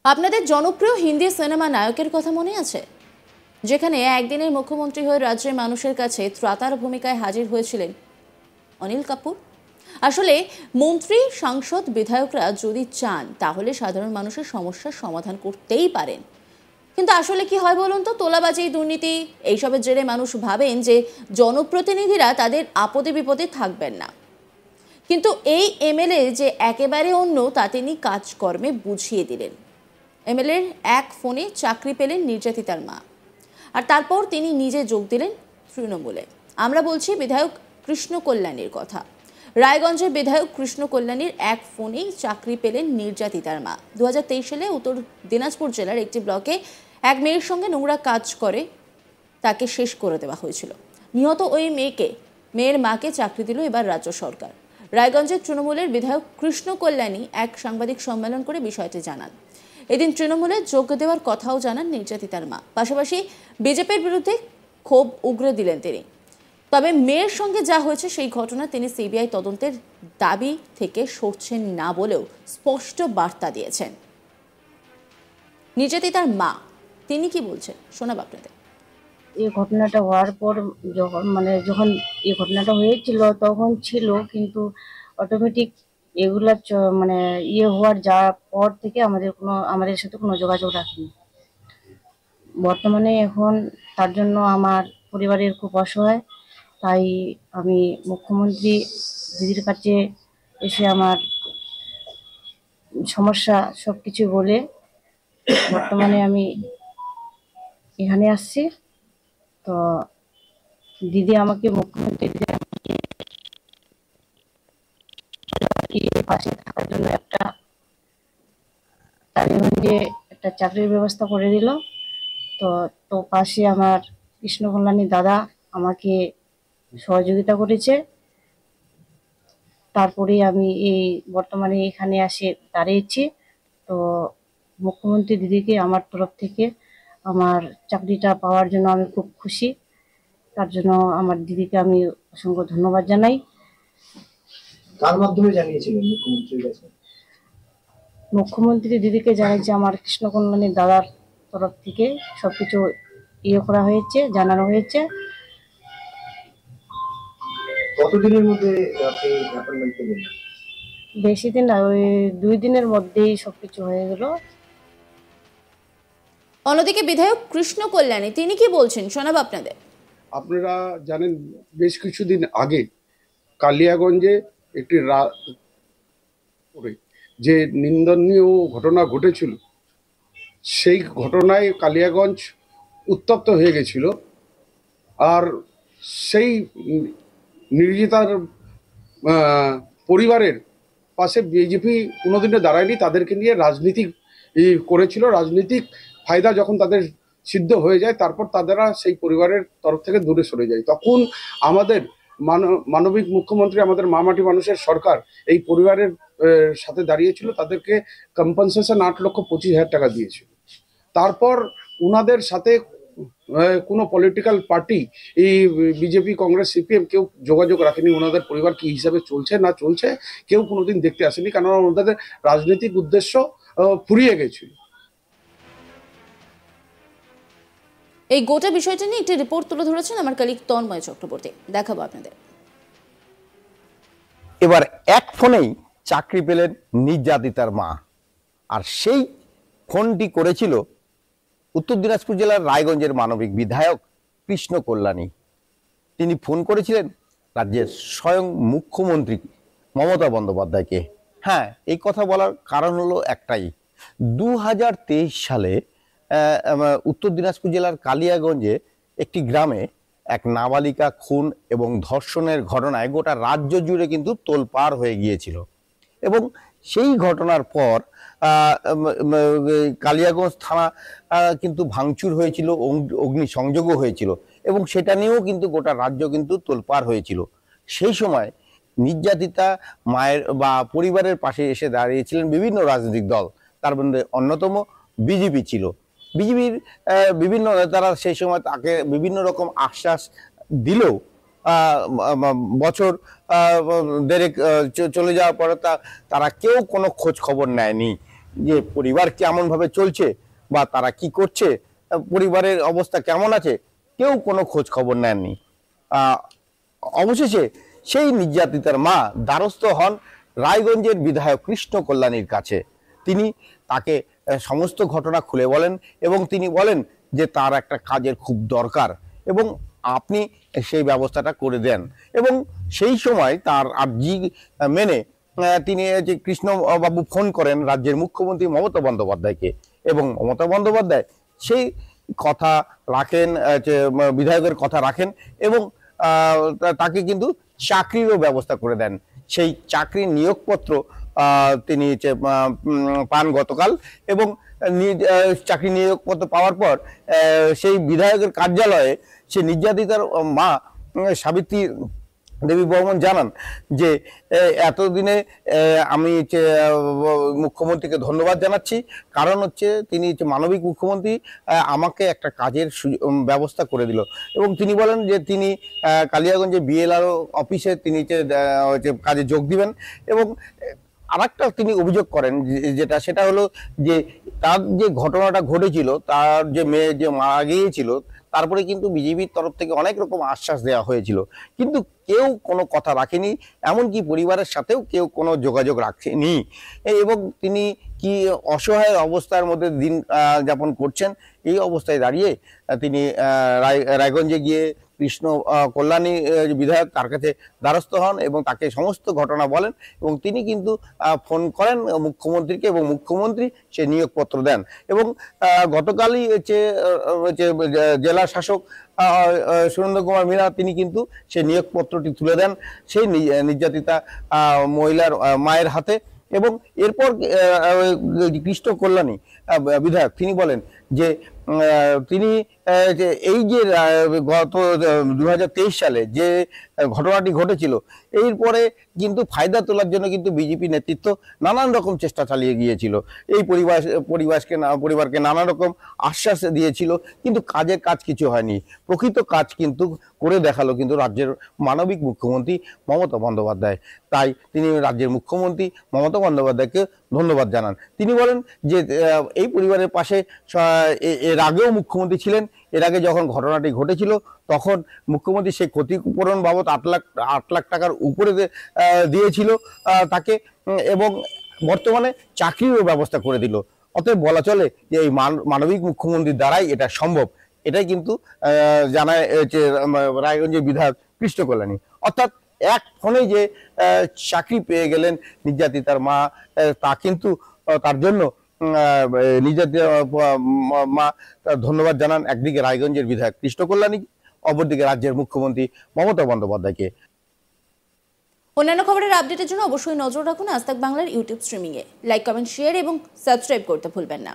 আপনাদের জনপ্রিয় হিন্দি সিনেমা নায়কের কথা মনে আছে, যেখানে একদিনের মুখ্যমন্ত্রী হয়ে রাজ্যের মানুষের কাছে ত্রাতার ভূমিকায় হাজির হয়েছিলেন অনিল কাপুর? আসলে মন্ত্রী, সাংসদ, বিধায়করা যদি চান তাহলে সাধারণ মানুষের সমস্যার সমাধান করতেই পারেন। কিন্তু আসলে কি হয় বলুন তো? তোলাবাজি, দুর্নীতি এইসবের জেরে মানুষ ভাবেন যে জনপ্রতিনিধিরা তাদের আপদে বিপদে থাকবেন না। কিন্তু এই এমএলএ যে একেবারে অন্য তা তিনি কাজকর্মে বুঝিয়ে দিলেন। এমএলএর এক ফোনে চাকরি পেলেন নির্যাতিতার মা, আর তারপর তিনি নিজে যোগ দিলেন তৃণমূলে। আমরা বলছি বিধায়ক কৃষ্ণ কল্যাণীর কথা। রায়গঞ্জের বিধায়ক কৃষ্ণ কল্যাণীর এক ফোনেই চাকরি পেলেন নির্যাতিতার মা। 2023 সালে উত্তর দিনাজপুর জেলার একটি ব্লকে এক মেয়ের সঙ্গে নোংরা কাজ করে তাকে শেষ করে দেওয়া হয়েছিল। নিহত ওই মেয়ের মাকে চাকরি দিল এবার রাজ্য সরকার। রায়গঞ্জের তৃণমূলের বিধায়ক কৃষ্ণ কল্যাণী এক সাংবাদিক সম্মেলন করে বিষয়টি জানান। এদিন তৃণমূলে যোগ দেওয়ার কথাও জানান নির্যাতিতার মা। পাশাপাশি বিজেপির বিরুদ্ধে ক্ষোভ উগরে দিলেন তিনি। তবে মেয়ের সঙ্গে যা হয়েছে সেই ঘটনা তিনি সিবিআই তদন্তের দাবি থেকে সরছেন না বলেও স্পষ্ট বার্তা দিয়েছেন। নির্যাতিতার মা তিনি কি বলছেন শোনাব আপনাদের। এই ঘটনাটা হওয়ার পর যখন এই ঘটনাটা হয়েছিল তখন ছিল, কিন্তু অটোমেটিক এগুলা হওয়ার যাওয়ার পর থেকে আমাদের সাথে কোনো যোগাযোগ রাখেনি। বর্তমানে এখন তার জন্য আমার পরিবারের খুব অসহায়, তাই আমি মুখ্যমন্ত্রী দিদির কাছে এসে আমার সমস্যা সবকিছু বলে বর্তমানে আমি এখানে আসছি। তো দিদি আমাকে মুখ্যমন্ত্রী পাশে থাকার জন্য একটা চাকরির ব্যবস্থা করে দিল। তো পাশে আমার কৃষ্ণ কল্যাণী দাদা আমাকে সহযোগিতা করেছে। তারপরে আমি বর্তমানে এখানে এসে দাঁড়িয়েছি। তো মুখ্যমন্ত্রী দিদিকে আমার তরফ থেকে আমার চাকরিটা পাওয়ার জন্য আমি খুব খুশি। তার জন্য আমার দিদিকে আমি অসংখ্য ধন্যবাদ জানাই। কার মাধ্যমে জানিয়েছিলেন মুখ্যমন্ত্রীর কাছে? মুখ্যমন্ত্রী দিদিকে জানাইছে আমার কৃষ্ণ কল্যাণী দাদার তরফ থেকে সবকিছু করা হয়েছে, জানানো হয়েছে। কতদিনের মধ্যে আপনি অ্যাপয়েন্টমেন্ট পেলেন? বেশি দিন না, ওই 2 দিনের মধ্যেই সবকিছু হয়ে গেল। অন্যদিকে বিধায়ক কৃষ্ণ কল্যাণী তিনি কি বলছেন শোনাব আপনাদের। আপনারা জানেন বেশ কিছুদিন আগে কালিয়াগঞ্জে একটি যে নিন্দনীয় ঘটনা ঘটেছিল, সেই ঘটনায় কালিয়াগঞ্জ উত্তপ্ত হয়ে গেছিল। আর সেই নির্যাতিতার পরিবারের পাশে বিজেপি কোনোদিনও দাঁড়ায়নি, তাদেরকে নিয়ে রাজনীতি করেছিল। রাজনৈতিক ফায়দা যখন তাদের সিদ্ধ হয়ে যায়, তারপর তারা সেই পরিবারের তরফ থেকে দূরে সরে যায়। তখন আমাদের মানবিক মুখ্যমন্ত্রী, আমাদের মামাটি মানুষের সরকার এই পরিবারের সাথে দাঁড়িয়েছিল, তাদেরকে কম্পেনসেশন 8,25,000 টাকা দিয়েছিল। তারপর ওনাদের সাথে কোনো পলিটিক্যাল পার্টি, এই বিজেপি, কংগ্রেস, সিপিএম কেউ যোগাযোগ রাখেনি। ওনাদের পরিবার কি হিসাবে চলছে না চলছে কেউ কোনোদিন দেখতে আসেনি, কারণ ওনাদের রাজনৈতিক উদ্দেশ্য ফুরিয়ে গেছিল। এই গোটা বিষয়টা নিয়ে একটি রিপোর্ট তুলে ধরেছেন আমার কলিগ তন্ময় চক্রবর্তী, দেখাবো আপনাদের। এবার এক ফোনেই চাকরি পেলেন নির্যাতিতার মা, আর সেই ফোনটি করেছিল উত্তর দিনাজপুর জেলার রায়গঞ্জের মানবিক বিধায়ক কৃষ্ণ কল্যাণী। তিনি ফোন করেছিলেন রাজ্যের স্বয়ং মুখ্যমন্ত্রী মমতা বন্দ্যোপাধ্যায়কে। হ্যাঁ, এই কথা বলার কারণ হলো একটাই, 2023 সালে উত্তর দিনাজপুর জেলার কালিয়াগঞ্জে একটি গ্রামে এক নাবালিকা খুন এবং ধর্ষণের ঘটনায় গোটা রাজ্য জুড়ে কিন্তু তোলপাড় হয়ে গিয়েছিল। এবং সেই ঘটনার পর কালিয়াগঞ্জ থানা কিন্তু ভাঙচুর হয়েছিল, অগ্নিসংযোগও হয়েছিল, এবং সেটা নিয়েও কিন্তু গোটা রাজ্য কিন্তু তোলপাড় হয়েছিল। সেই সময় নির্যাতিতা মায়ের বা পরিবারের পাশে এসে দাঁড়িয়েছিলেন বিভিন্ন রাজনৈতিক দল, তার মধ্যে অন্যতম বিজেপি ছিল। বিজেপির বিভিন্ন নেতারা সেই সময় তাকে বিভিন্ন রকম আশ্বাস দিলেও বছর দেড়েক চলে যাওয়ার পরে তারা কেউ কোনো খোঁজ খবর নেয়নি। যে পরিবার কেমন ভাবে চলছে বা তারা কি করছে, পরিবারের অবস্থা কেমন আছে, কেউ কোনো খোঁজ খবর নেননি। অবশেষে সেই নির্যাতিতার মা দ্বারস্থ হন রায়গঞ্জের বিধায়ক কৃষ্ণ কল্যাণীর কাছে। তিনি তাকে সমস্ত ঘটনা খুলে বলেন এবং তিনি বলেন যে তার একটা কাজের খুব দরকার এবং আপনি সেই ব্যবস্থাটা করে দেন। এবং সেই সময় তার আর্জি মেনে তিনি যে কৃষ্ণবাবু ফোন করেন রাজ্যের মুখ্যমন্ত্রী মমতা বন্দ্যোপাধ্যায়কে এবং মমতা বন্দ্যোপাধ্যায় সেই কথা রাখেন, যে বিধায়কের কথা রাখেন এবং তাকে কিন্তু চাকরিরও ব্যবস্থা করে দেন। সেই চাকরির নিয়োগপত্র তিনি পান গতকাল এবং চাকরি নিয়োগপত্র পাওয়ার পর সেই বিধায়কের কার্যালয়ে সে নির্যাতিতার মা সাবিত্রী দেবী বর্মন জানান যে এতদিনে আমি মুখ্যমন্ত্রীকে ধন্যবাদ জানাচ্ছি, কারণ হচ্ছে তিনি মানবিক মুখ্যমন্ত্রী আমাকে একটা কাজের ব্যবস্থা করে দিল। এবং তিনি বলেন যে তিনি কালিয়াগঞ্জে বিএলআরও অফিসে তিনি কাজে যোগ দিবেন। এবং আরেকটা তিনি অভিযোগ করেন সেটা হলো যে তার যে ঘটনাটা ঘটেছিল, তার যে মেয়ে যে মারা গিয়েছিল, তারপরে কিন্তু বিজেপির তরফ থেকে অনেক রকম আশ্বাস দেওয়া হয়েছিল, কিন্তু কেউ কোনো কথা রাখেনি, এমনকি পরিবারের সাথেও কেউ কোনো যোগাযোগ রাখেনি। এবং তিনি কি অসহায় অবস্থার মধ্যে দিন যাপন করছেন, এই অবস্থায় দাঁড়িয়ে তিনি রায়গঞ্জে গিয়ে কৃষ্ণ কল্যাণী বিধায়ক তার কাছে দ্বারস্থ হন এবং তাকে সমস্ত ঘটনা বলেন এবং তিনি কিন্তু ফোন করেন মুখ্যমন্ত্রীকে এবং মুখ্যমন্ত্রী সে নিয়োগপত্র দেন। এবং গতকালই জেলা শাসক সুরেন্দ্র কুমার মীনা তিনি কিন্তু সেই নিয়োগপত্রটি তুলে দেন সেই নির্যাতিতা মহিলার মায়ের হাতে। এবং এরপর কৃষ্ণ কল্যাণী বিধায়ক তিনি বলেন যে তিনি এই যে গত 2023 সালে যে ঘটনাটি ঘটেছিল, এরপরে কিন্তু ফায়দা তোলার জন্য কিন্তু বিজেপি নেতৃত্ব নানান রকম চেষ্টা চালিয়ে গিয়েছিল, এই পরিবারকে নানা রকম আশ্বাস দিয়েছিল, কিন্তু কাজ কিছু হয়নি। প্রকৃত কাজ কিন্তু করে দেখালো কিন্তু রাজ্যের মানবিক মুখ্যমন্ত্রী মমতা বন্দ্যোপাধ্যায়। তাই তিনি রাজ্যের মুখ্যমন্ত্রী মমতা বন্দ্যোপাধ্যায়কে ধন্যবাদ জানান। তিনি বলেন যে এই পরিবারের পাশে এর আগেও মুখ্যমন্ত্রী ছিলেন, এর আগে যখন ঘটনাটি ঘটেছিল তখন মুখ্যমন্ত্রী সেই ক্ষতিপূরণ বাবদ 8 লাখ টাকার উপরে দিয়েছিল তাকে এবং বর্তমানে চাকরিরও ব্যবস্থা করে দিল। অতএব বলা চলে যে এই মানবিক মুখ্যমন্ত্রীর দ্বারাই এটা সম্ভব। এটাই কিন্তু জানায় রায়গঞ্জের বিধায়ক কৃষ্ণ কল্যাণী। অর্থাৎ এক ফোনে যে চাকরি পেয়ে গেলেন নির্যাতিতার মা, তা কিন্তু তার জন্য মা ধন্যবাদ জানান একদিকে রায়গঞ্জের বিধায়ক কৃষ্ণ কল্যাণী, অপরদিকে রাজ্যের মুখ্যমন্ত্রী মমতা বন্দ্যোপাধ্যায়কে। অন্যান্য খবরের আপডেটের জন্য অবশ্যই নজর রাখুন আজ তাক বাংলার ইউটিউব স্ট্রিমিংয়ে। লাইক, কমেন্ট, শেয়ার এবং সাবস্ক্রাইব করতে ভুলবেন না।